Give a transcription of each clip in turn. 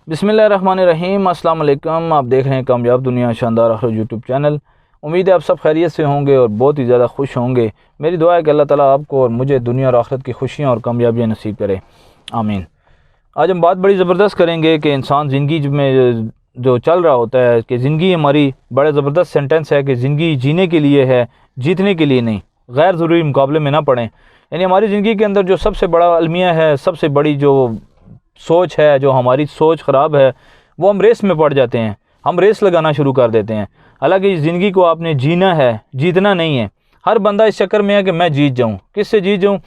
बिस्मिल्लाहिर्रहमानिर्रहीम। अस्सलाम वालेकुम। आप देख रहे हैं कामयाब दुनिया शानदार आखिर यूट्यूब चैनल। उम्मीद है आप सब खैरियत से होंगे और बहुत ही ज़्यादा खुश होंगे। मेरी दुआ है कि अल्लाह ताला आपको और मुझे दुनिया और आखिरत की खुशियाँ और कामयाबियाँ नसीब करे, आमीन। आज हम बात बड़ी ज़बरदस्त करेंगे कि इंसान ज़िंदगी में जो चल रहा होता है कि ज़िंदगी हमारी बड़ा ज़बरदस्त सेंटेंस है कि ज़िंदगी जीने के लिए है, जीतने के लिए नहीं। गैर ज़रूरी मुकाबले में ना पड़ें। यानी हमारी ज़िंदगी के अंदर जो सबसे बड़ा अलमिया है, सबसे बड़ी जो सोच है, जो हमारी सोच ख़राब है, वो हम रेस में पड़ जाते हैं। हम रेस लगाना शुरू कर देते हैं। हालांकि इस ज़िंदगी को आपने जीना है, जीतना नहीं है। हर बंदा इस चक्कर में है कि मैं जीत जाऊं। किससे जीत जाऊं?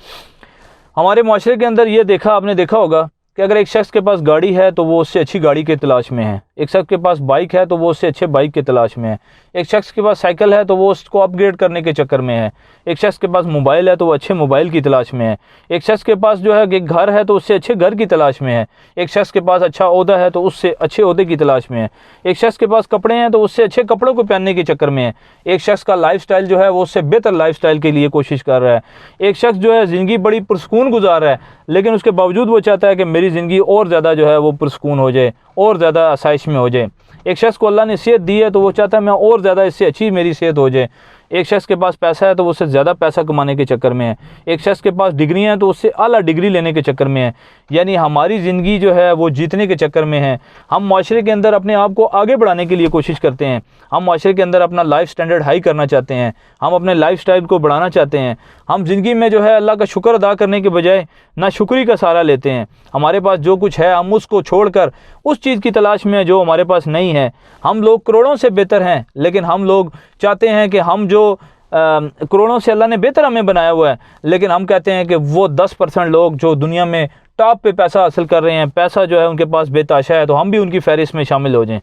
हमारे माशरे के अंदर ये आपने देखा होगा कि अगर एक शख्स के पास गाड़ी है तो वो उससे अच्छी गाड़ी की तलाश में है। एक शख्स के पास बाइक है तो वो उससे अच्छे बाइक की तलाश में है। एक शख्स के पास साइकिल है तो वो उसको अपग्रेड करने के चक्कर में है। एक शख्स के पास मोबाइल है तो वो अच्छे मोबाइल की तलाश में है। एक शख्स के पास जो है एक घर है तो उससे अच्छे घर की तलाश में है। एक शख्स के पास अच्छा ओहदा है तो उससे अच्छे ओहदे की तलाश में है। एक शख्स के पास कपड़े हैं तो उससे अच्छे कपड़ों को पहनने के चक्कर में है। एक शख्स का लाइफस्टाइल जो है वो उससे बेहतर लाइफस्टाइल के लिए कोशिश कर रहा है। एक शख्स जो है ज़िंदगी बड़ी पुरसकून गुजार रहा है, लेकिन उसके बावजूद वो चाहता है कि मेरी ज़िंदगी और ज़्यादा जो है वो पुरसकून हो जाए, और ज़्यादा आसाइश में हो जाए। एक शख्स को अल्लाह ने सेहत दी है तो वो चाहता है मैं और ज़्यादा इससे अच्छी मेरी सेहत हो जाए। एक शख्स के पास पैसा है तो वो उससे ज़्यादा पैसा कमाने के चक्कर में है। एक शख्स के पास डिग्रियाँ हैं तो उससे आला डिग्री लेने के चक्कर में है। यानी हमारी ज़िंदगी जो है वो जीतने के चक्कर में है। हम माशरे के अंदर अपने आप को आगे बढ़ाने के लिए कोशिश करते हैं। हम माशरे के अंदर अपना लाइफ स्टैंडर्ड हाई करना चाहते हैं। हम अपने लाइफ स्टाइल को बढ़ाना चाहते हैं। हम ज़िंदगी में जो है अल्लाह का शुक्र अदा करने के बजाय नाशुक्री का सहारा लेते हैं। हमारे पास जो कुछ है हम उसको छोड़कर उस चीज़ की तलाश में है जो हमारे पास नहीं है। हम लोग करोड़ों से बेहतर हैं, लेकिन हम लोग चाहते हैं कि हम जो करोड़ों से अल्लाह ने बेहतर हमें बनाया हुआ है, लेकिन हम कहते हैं कि वो 10% लोग जो दुनिया में टॉप पे पैसा हासिल कर रहे हैं, पैसा जो है उनके पास बेताशा है, तो हम भी उनकी फहरिस्त में शामिल हो जाएं।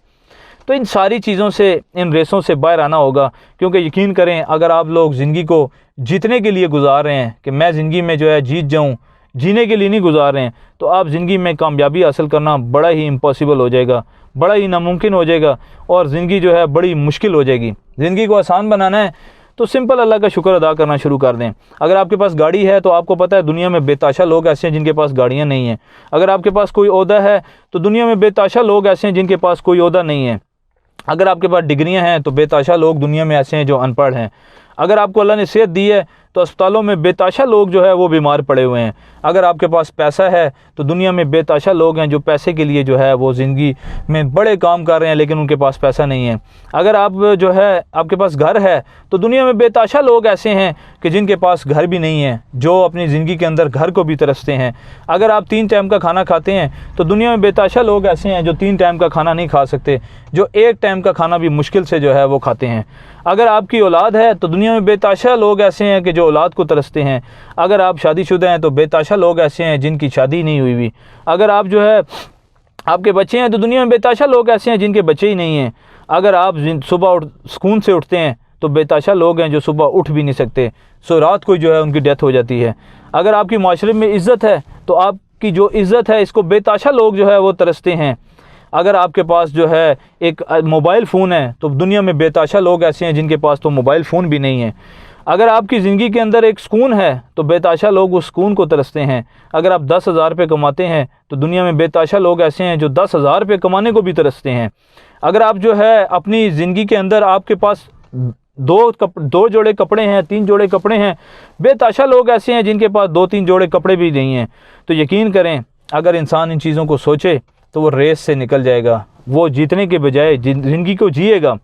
तो इन सारी चीज़ों से, इन रेसों से बाहर आना होगा। क्योंकि यकीन करें, अगर आप लोग ज़िंदगी को जीतने के लिए गुजार रहे हैं कि मैं ज़िंदगी में जो है जीत जाऊँ, जीने के लिए नहीं गुजार रहे हैं, तो आप ज़िंदगी में कामयाबी हासिल करना बड़ा ही इम्पॉसिबल हो जाएगा, बड़ा ही नामुमकिन हो जाएगा, और ज़िंदगी जो है बड़ी मुश्किल हो जाएगी। ज़िंदगी को आसान बनाना है तो सिंपल अल्लाह का शुक्र अदा करना शुरू कर दें। अगर आपके पास गाड़ी है तो आपको पता है दुनिया में बेताशा लोग ऐसे हैं जिनके पास गाड़ियाँ नहीं हैं। अगर आपके पास कोई ओहदा है तो दुनिया में बेताशा लोग ऐसे हैं जिनके पास कोई ओहदा नहीं है। अगर आपके पास डिग्रियां हैं तो बेताशा लोग दुनिया में ऐसे हैं जो अनपढ़ हैं। अगर आपको अल्लाह ने सेहत दी है तो अस्पतालों में बेताशा लोग जो है वो बीमार पड़े हुए हैं। अगर आपके पास पैसा है तो दुनिया में बेताशा लोग हैं जो पैसे के लिए जो है वो ज़िंदगी में बड़े काम कर रहे हैं, लेकिन उनके पास पैसा नहीं है। अगर आप जो है आपके पास घर है तो दुनिया में बेताशा लोग ऐसे हैं कि जिनके पास घर भी नहीं है, जो अपनी ज़िंदगी के अंदर घर को भी तरसते हैं। अगर आप 3 टाइम का खाना खाते हैं तो दुनिया में बेताशा लोग ऐसे हैं जो 3 टाइम का खाना नहीं खा सकते, जो 1 टाइम का खाना भी मुश्किल से जो है वो खाते हैं। अगर आपकी औलाद है तो दुनिया में बेताशा लोग ऐसे हैं कि जो औलाद को तरसते हैं। अगर आप शादीशुदा हैं तो बेताशा लोग ऐसे हैं जिनकी शादी नहीं हुई हुई। अगर आप जो है आपके बच्चे हैं तो दुनिया में बेताशा लोग ऐसे हैं जिनके बच्चे ही नहीं हैं। अगर आप सुबह सुकून से उठते हैं तो बेताशा लोग हैं जो सुबह उठ भी नहीं सकते, सो रात को जो है उनकी डेथ हो जाती है। अगर आपकी माशरे में इज़्ज़त है तो आपकी जो इज़्ज़त है इसको बेताशा लोग जो है वो तरसते हैं। अगर आपके पास जो है एक मोबाइल फ़ोन है तो दुनिया में बेताशा लोग ऐसे हैं जिनके पास तो मोबाइल फ़ोन भी नहीं है। अगर आपकी ज़िंदगी के अंदर एक सुकून है तो बेताशा लोग उस सुकून को तरसते हैं। अगर आप 10,000 रुपये कमाते हैं तो दुनिया में बेताशा लोग ऐसे हैं जो 10,000 रुपये कमाने को भी तरसते हैं। अगर आप जो है अपनी ज़िंदगी के अंदर आपके पास 2 जोड़े कपड़े हैं, 3 जोड़े कपड़े हैं, बेताशा लोग ऐसे हैं जिनके पास 2-3 जोड़े कपड़े भी नहीं हैं। तो यकीन करें, अगर इंसान इन चीज़ों को सोचे तो वो रेस से निकल जाएगा। वो जीतने के बजाय ज़िंदगी को जिएगा।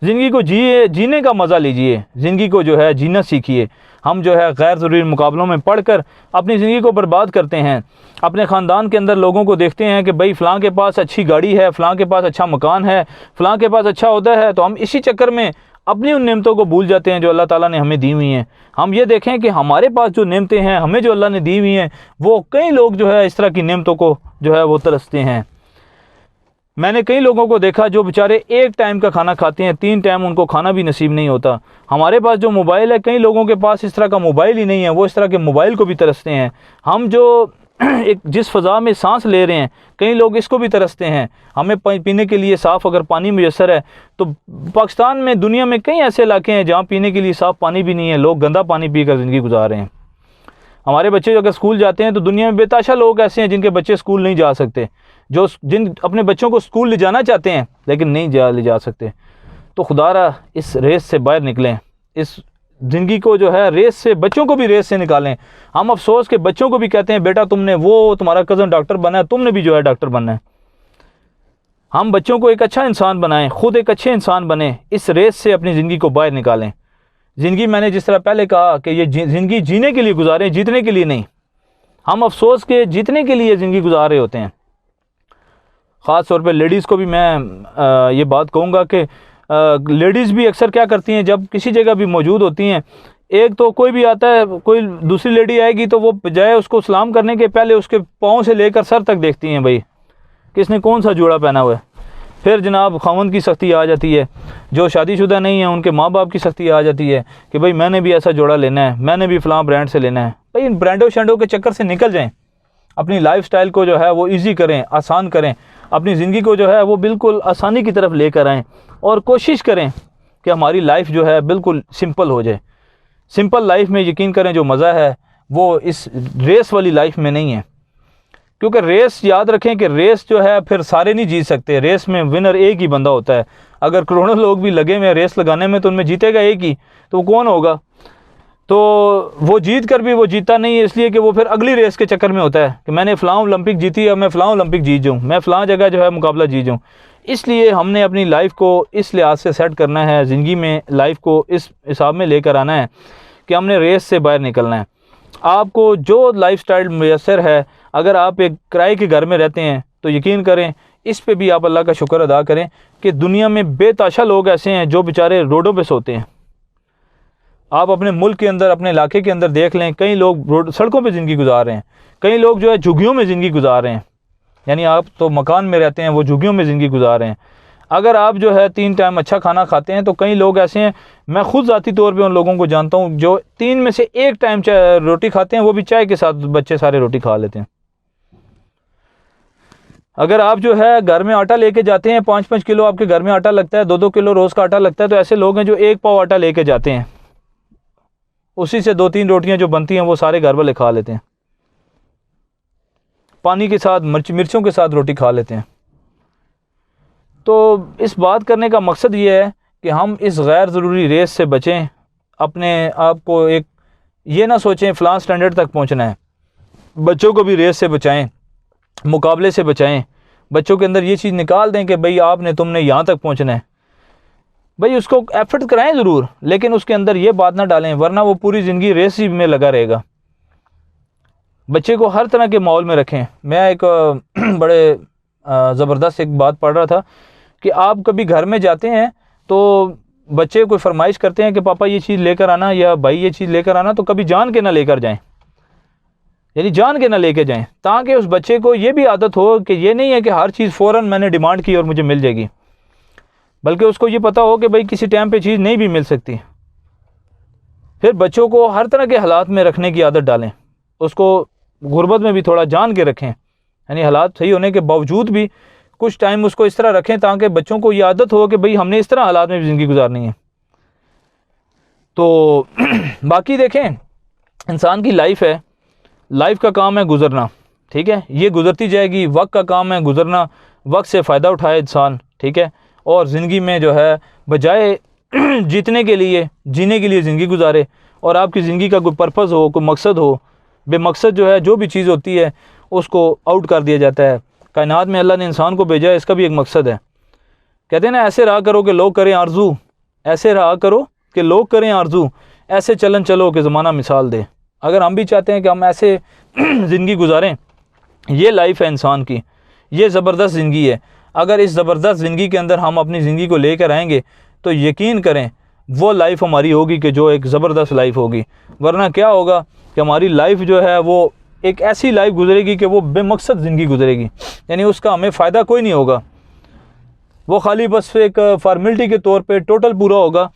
ज़िंदगी को जीने का मज़ा लीजिए। ज़िंदगी को जो है जीना सीखिए। हम जो है गैर ज़रूरी मुकाबलों में पढ़कर अपनी ज़िंदगी को बर्बाद करते हैं। अपने ख़ानदान के अंदर लोगों को देखते हैं कि भाई फ़लाँ के पास अच्छी गाड़ी है, फ़लाँ के पास अच्छा मकान है, फ़लाँ के पास अच्छा ओहदा है, तो हम इसी चक्कर में अपनी उन नेमतों को भूल जाते हैं जो अल्लाह ताला ने हमें दी हुई हैं। हम ये देखें कि हमारे पास जो नेमतें हैं, हमें जो अल्लाह ने दी हुई हैं, वो कई लोग जो है इस तरह की नेमतों को जो है वो तरसते हैं। मैंने कई लोगों को देखा जो बेचारे 1 टाइम का खाना खाते हैं, 3 टाइम उनको खाना भी नसीब नहीं होता। हमारे पास जो मोबाइल है, कई लोगों के पास इस तरह का मोबाइल ही नहीं है, वो इस तरह के मोबाइल को भी तरसते हैं। हम जो एक जिस फ़ज़ा में सांस ले रहे हैं, कई लोग इसको भी तरसते हैं। हमें पीने के लिए साफ़ अगर पानी मुयस्सर है तो पाकिस्तान में, दुनिया में कई ऐसे इलाके हैं जहाँ पीने के लिए साफ़ पानी भी नहीं है, लोग गंदा पानी पी कर ज़िंदगी गुजार रहे हैं। हमारे बच्चे जो अगर स्कूल जाते हैं तो दुनिया में बेताशा लोग ऐसे हैं जिनके बच्चे स्कूल नहीं जा सकते, जिन अपने बच्चों को स्कूल ले जाना चाहते हैं लेकिन नहीं ले जा सकते। तो खुदारा इस रेस से बाहर निकलें, इस ज़िंदगी को जो है रेस से, बच्चों को भी रेस से निकालें। हम अफसोस के बच्चों को भी कहते हैं बेटा तुमने वो तुम्हारा कज़न डॉक्टर बना है, तुमने भी जो है डॉक्टर बनना है। हम बच्चों को एक अच्छा इंसान बनाएं, खुद एक अच्छे इंसान बने, इस रेस से अपनी ज़िंदगी को बाहर निकालें। ज़िंदगी मैंने जिस तरह पहले कहा कि ये ज़िंदगी जीने के लिए गुजारें, जीतने के लिए नहीं। हम अफसोस के जीतने के लिए ज़िंदगी गुजार रहे होते हैं। ख़ास तौर पे लेडीज़ को भी मैं ये बात कहूँगा कि लेडीज़ भी अक्सर क्या करती हैं, जब किसी जगह भी मौजूद होती हैं, एक तो कोई भी आता है, कोई दूसरी लेडी आएगी तो वो बजाय उसको सलाम करने के पहले उसके पाँव से लेकर सर तक देखती हैं भाई किसने कौन सा जोड़ा पहना हुआ है। फिर जनाब खावंद की सख्ती आ जाती है, जो शादीशुदा नहीं है उनके माँ बाप की सख्ती आ जाती है कि भाई मैंने भी ऐसा जोड़ा लेना है, मैंने भी फ़लाँ ब्रांड से लेना है। भाई इन ब्रांडों शेंडों के चक्कर से निकल जाएं, अपनी लाइफस्टाइल को जो है वो इजी करें, आसान करें, अपनी ज़िंदगी को जो है वो बिल्कुल आसानी की तरफ लेकर आएँ और कोशिश करें कि हमारी लाइफ जो है बिल्कुल सिंपल हो जाए। सिंपल लाइफ में यकीन करें जो मज़ा है वो इस रेस वाली लाइफ में नहीं है, क्योंकि रेस, याद रखें कि रेस जो है फिर सारे नहीं जीत सकते। रेस में विनर एक ही बंदा होता है। अगर करोड़ों लोग भी लगे हुए रेस लगाने में तो उनमें जीतेगा एक ही, तो वो कौन होगा? तो वो जीत कर भी वो जीता नहीं है, इसलिए कि वो फिर अगली रेस के चक्कर में होता है कि मैंने फ़लाँ ओलंपिक जीती, अब मैं फ़लाँ ओलंपिक जीत जाऊँ, मैं फ़लाँ जगह जो है मुकाबला जीत जाऊँ। इसलिए हमने अपनी लाइफ को इस लिहाज से सेट करना है, ज़िंदगी में लाइफ को इस हिसाब में लेकर आना है कि हमने रेस से बाहर निकलना है। आपको जो लाइफस्टाइल मुयस्सर है, अगर आप एक किराए के घर में रहते हैं तो यकीन करें इस पे भी आप अल्लाह का शुक्र अदा करें कि दुनिया में बेताशा लोग ऐसे हैं जो बेचारे रोडों पे सोते हैं। आप अपने मुल्क के अंदर, अपने इलाके के अंदर देख लें, कई लोग सड़कों पे ज़िंदगी गुजार रहे हैं, कई लोग जो है झुग्गियों में ज़िंदगी गुजार रहे हैं। यानी आप तो मकान में रहते हैं, वो झुग्गियों में ज़िंदगी गुजार रहे हैं। अगर आप जो है 3 टाइम अच्छा खाना खाते हैं तो कई लोग ऐसे हैं, मैं खुद ज़ाती तौर पे उन लोगों को जानता हूँ जो 3 में से 1 टाइम रोटी खाते हैं, वो भी चाय के साथ, बच्चे सारे रोटी खा लेते हैं। अगर आप जो है घर में आटा लेके जाते हैं, 5-5 किलो आपके घर में आटा लगता है, 2-2 किलो रोज़ का आटा लगता है, तो ऐसे लोग हैं जो 1 पाव आटा लेके जाते हैं, उसी से 2-3 रोटियां जो बनती हैं वो सारे घर वाले खा लेते हैं, पानी के साथ, मिर्चों के साथ रोटी खा लेते हैं। तो इस बात करने का मकसद ये है कि हम इस गैर ज़रूरी रेस से बचें। अपने आप को एक ये ना सोचें फ़लाँ स्टैंडर्ड तक पहुंचना है। बच्चों को भी रेस से बचाएं, मुकाबले से बचाएं। बच्चों के अंदर ये चीज़ निकाल दें कि भाई तुमने यहाँ तक पहुँचना है। भाई उसको एफर्ट कराएं ज़रूर, लेकिन उसके अंदर ये बात ना डालें, वरना वो पूरी ज़िंदगी रेस ही में लगा रहेगा। बच्चे को हर तरह के माहौल में रखें। मैं एक बड़े ज़बरदस्त एक बात पढ़ रहा था कि आप कभी घर में जाते हैं तो बच्चे कोई फरमाइश करते हैं कि पापा ये चीज़ लेकर आना या भाई ये चीज़ लेकर आना, तो कभी जान के ना लेकर जाएं, यानी जान के ना लेके जाएं, ताकि उस बच्चे को ये भी आदत हो कि ये नहीं है कि हर चीज़ फ़ौरन मैंने डिमांड की और मुझे मिल जाएगी, बल्कि उसको ये पता हो कि भाई किसी टाइम पे चीज़ नहीं भी मिल सकती। फिर बच्चों को हर तरह के हालात में रखने की आदत डालें, उसको गुर्बत में भी थोड़ा जान के रखें, यानी हालात सही होने के बावजूद भी कुछ टाइम उसको इस तरह रखें ताकि बच्चों को ये आदत हो कि भाई हमने इस तरह हालात में भी ज़िंदगी गुजारनी है। तो बाकी देखें, इंसान की लाइफ है, लाइफ का काम है गुजरना, ठीक है, ये गुजरती जाएगी। वक्त का काम है गुजरना, वक्त से फ़ायदा उठाए इंसान, ठीक है, और ज़िंदगी में जो है बजाय जीतने के लिए, जीने के लिए ज़िंदगी गुजारे। और आपकी ज़िंदगी का कोई पर्पज़ हो, कोई मकसद हो। बेमकसद जो है जो भी चीज़ होती है उसको आउट कर दिया जाता है। कायनात में अल्लाह ने इंसान को भेजा है, इसका भी एक मकसद है। कहते हैं ना, ऐसे रहा करो कि लोग करें आरजू, ऐसे रहा करो कि लोग करें आरजू, ऐसे चलन चलो कि ज़माना मिसाल दे। अगर हम भी चाहते हैं कि हम ऐसे ज़िंदगी गुजारें, ये लाइफ है इंसान की, ये ज़बरदस्त ज़िंदगी है। अगर इस ज़बरदस्त ज़िंदगी के अंदर हम अपनी ज़िंदगी को लेकर आएंगे तो यकीन करें वो लाइफ हमारी होगी कि जो एक ज़बरदस्त लाइफ होगी। वरना क्या होगा कि हमारी लाइफ जो है वो एक ऐसी लाइफ गुजरेगी कि वो बेमकसद ज़िंदगी गुजरेगी, यानी उसका हमें फ़ायदा कोई नहीं होगा, वो खाली बस एक फार्मेलिटी के तौर पे टोटल पूरा होगा।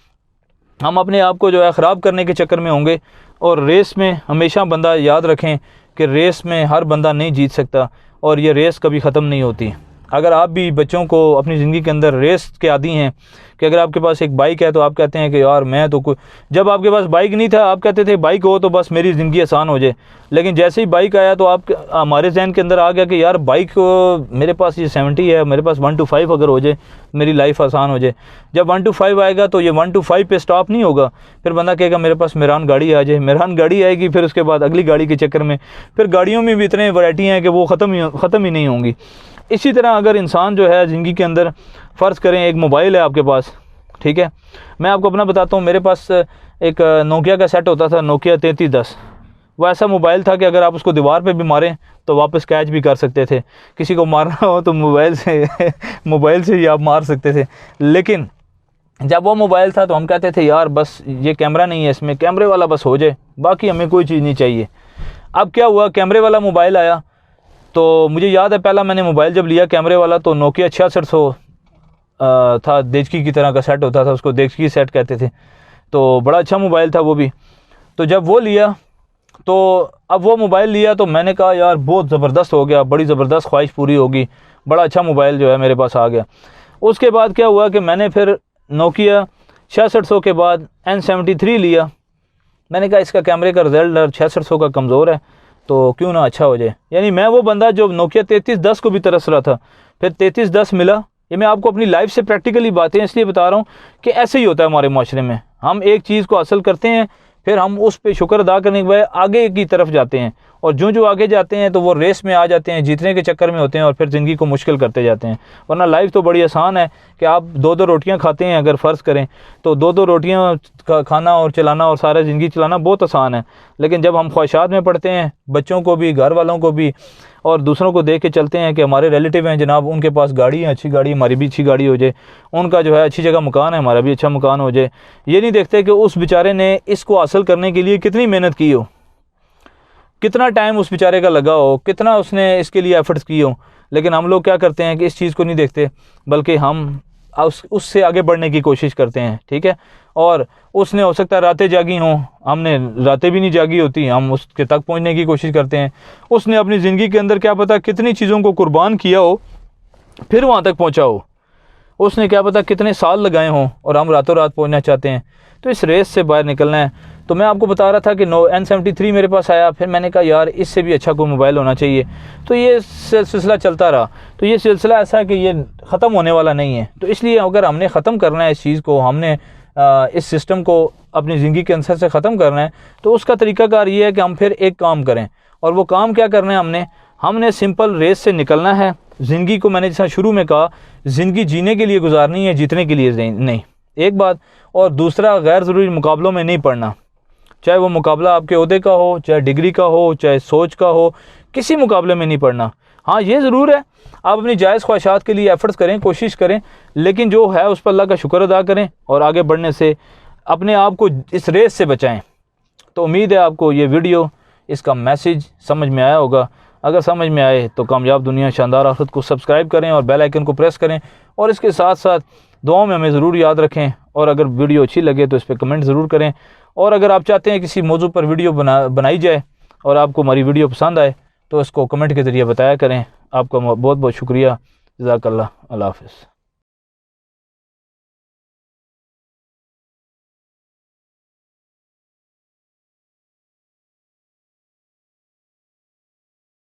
हम अपने आप को जो है ख़राब करने के चक्कर में होंगे। और रेस में हमेशा बंदा याद रखें कि रेस में हर बंदा नहीं जीत सकता और ये रेस कभी ख़त्म नहीं होती। अगर आप भी बच्चों को अपनी ज़िंदगी के अंदर रेस के आदी हैं कि अगर आपके पास एक बाइक है तो आप कहते हैं कि यार मैं तो कोई, जब आपके पास बाइक नहीं था आप कहते थे बाइक हो तो बस मेरी ज़िंदगी आसान हो जाए, लेकिन जैसे ही बाइक आया तो आप हमारे जहन के अंदर आ गया कि यार बाइक मेरे पास ये 70 है, मेरे पास 1 to 5 अगर हो जाए मेरी लाइफ आसान हो जाए। जब 1 to 5 आएगा तो ये 1 to 5 पे स्टॉप नहीं होगा, फिर बंदा कहेगा मेरे पास मेरान गाड़ी आ जाए, मेरान गाड़ी आएगी, फिर उसके बाद अगली गाड़ी के चक्कर में फिर गाड़ियों में भी इतने वैरायटी हैं कि वो ख़त्म ही नहीं होंगी। इसी तरह अगर इंसान जो है ज़िंदगी के अंदर फ़र्ज़ करें एक मोबाइल है आपके पास, ठीक है, मैं आपको अपना बताता हूँ, मेरे पास एक नोकिया का सेट होता था, नोकिया 3310। वो ऐसा मोबाइल था कि अगर आप उसको दीवार पे भी मारें तो वापस कैच भी कर सकते थे, किसी को मारना हो तो मोबाइल से ही आप मार सकते थे। लेकिन जब वो मोबाइल था तो हम कहते थे यार बस ये कैमरा नहीं है, इसमें कैमरे वाला बस हो जाए, बाकी हमें कोई चीज़ नहीं चाहिए। अब क्या हुआ, कैमरे वाला मोबाइल आया तो मुझे याद है पहला मैंने मोबाइल जब लिया कैमरे वाला तो नोकिया 6600 था, देचकी की तरह का सेट होता था, उसको देचकी सेट कहते थे, तो बड़ा अच्छा मोबाइल था वो भी। तो जब वो लिया तो अब वो मोबाइल लिया तो मैंने कहा यार बहुत ज़बरदस्त हो गया, बड़ी ज़बरदस्त ख्वाहिश पूरी होगी, बड़ा अच्छा मोबाइल जो है मेरे पास आ गया। उसके बाद क्या हुआ कि मैंने फिर नोकिया 6600 के बाद N73 लिया। मैंने कहा इसका कैमरे का रिज़ल्ट 6600 का कमज़ोर है तो क्यों ना अच्छा हो जाए। यानी मैं वो बंदा जो नोकिया 3310 को भी तरस रहा था, फिर 3310 मिला। ये मैं आपको अपनी लाइफ से प्रैक्टिकली बातें इसलिए बता रहा हूँ कि ऐसे ही होता है हमारे माशरे में, हम एक चीज़ को हासिल करते हैं फिर हम उस पे शुक्र अदा करने के बाद आगे की तरफ जाते हैं, और जो आगे जाते हैं तो वो रेस में आ जाते हैं, जीतने के चक्कर में होते हैं और फिर ज़िंदगी को मुश्किल करते जाते हैं। वरना लाइफ तो बड़ी आसान है कि आप 2-2 रोटियां खाते हैं, अगर फ़र्ज़ करें तो 2-2 रोटियां खाना और चलाना और सारा ज़िंदगी चलाना बहुत आसान है। लेकिन जब हम ख्वाहिशात में पड़ते हैं, बच्चों को भी, घर वालों को भी और दूसरों को देख के चलते हैं कि हमारे रिलेटिव हैं जनाब, उनके पास गाड़ी है, अच्छी गाड़ी, हमारी भी अच्छी गाड़ी हो जाए, उनका जो है अच्छी जगह मकान है, हमारा भी अच्छा मकान हो जाए। ये नहीं देखते कि उस बेचारे ने इसको हासिल करने के लिए कितनी मेहनत की हो, कितना टाइम उस बेचारे का लगा हो, कितना उसने इसके लिए एफर्ट्स किए हो। लेकिन हम लोग क्या करते हैं कि इस चीज़ को नहीं देखते, बल्कि हम उससे आगे बढ़ने की कोशिश करते हैं, ठीक है। और उसने हो सकता है रातें जागी हों, हमने रातें भी नहीं जागी होती, हम उसके तक पहुंचने की कोशिश करते हैं। उसने अपनी ज़िंदगी के अंदर क्या पता कितनी चीज़ों को कुर्बान किया हो फिर वहाँ तक पहुँचा हो, उसने क्या पता कितने साल लगाए हों, और हम रातों रात पहुँचना चाहते हैं। तो इस रेस से बाहर निकलना है। तो मैं आपको बता रहा था कि N73 मेरे पास आया, फिर मैंने कहा यार इससे भी अच्छा कोई मोबाइल होना चाहिए, तो ये सिलसिला चलता रहा। तो ये सिलसिला ऐसा है कि ये ख़त्म होने वाला नहीं है। तो इसलिए अगर हमने ख़त्म करना है इस चीज़ को, हमने इस सिस्टम को अपनी ज़िंदगी के अंदर से ख़त्म करना है, तो उसका तरीक़ाकार ये है कि हम फिर एक काम करें। और वो काम क्या करना है, हमने सिंपल रेस से निकलना है। ज़िंदगी को मैंने जैसा शुरू में कहा, ज़िंदगी जीने के लिए गुजारनी है, जीतने के लिए नहीं, एक बात। और दूसरा, गैर ज़रूरी मुकाबलों में नहीं पड़ना, चाहे वो मुकाबला आपके ओहदे का हो, चाहे डिग्री का हो, चाहे सोच का हो, किसी मुकाबले में नहीं पड़ना। हाँ ये ज़रूर है आप अपनी जायज़ ख्वाहिशात के लिए एफ़र्ट्स करें, कोशिश करें, लेकिन जो है उस पर अल्लाह का शुक्र अदा करें और आगे बढ़ने से अपने आप को इस रेस से बचाएं। तो उम्मीद है आपको ये वीडियो, इसका मैसेज समझ में आया होगा। अगर समझ में आए तो कामयाब दुनिया शानदार आखिरत को सब्सक्राइब करें और बेल आइकन को प्रेस करें, और इसके साथ साथ दुआओं में हमें ज़रूर याद रखें। और अगर वीडियो अच्छी लगे तो इस पर कमेंट ज़रूर करें, और अगर आप चाहते हैं किसी मौजू पर वीडियो बनाई जाए और आपको हमारी वीडियो पसंद आए तो इसको कमेंट के ज़रिए बताया करें। आपका बहुत बहुत शुक्रिया। जज़ाकल्लाह। अल्लाह हाफ़िज़।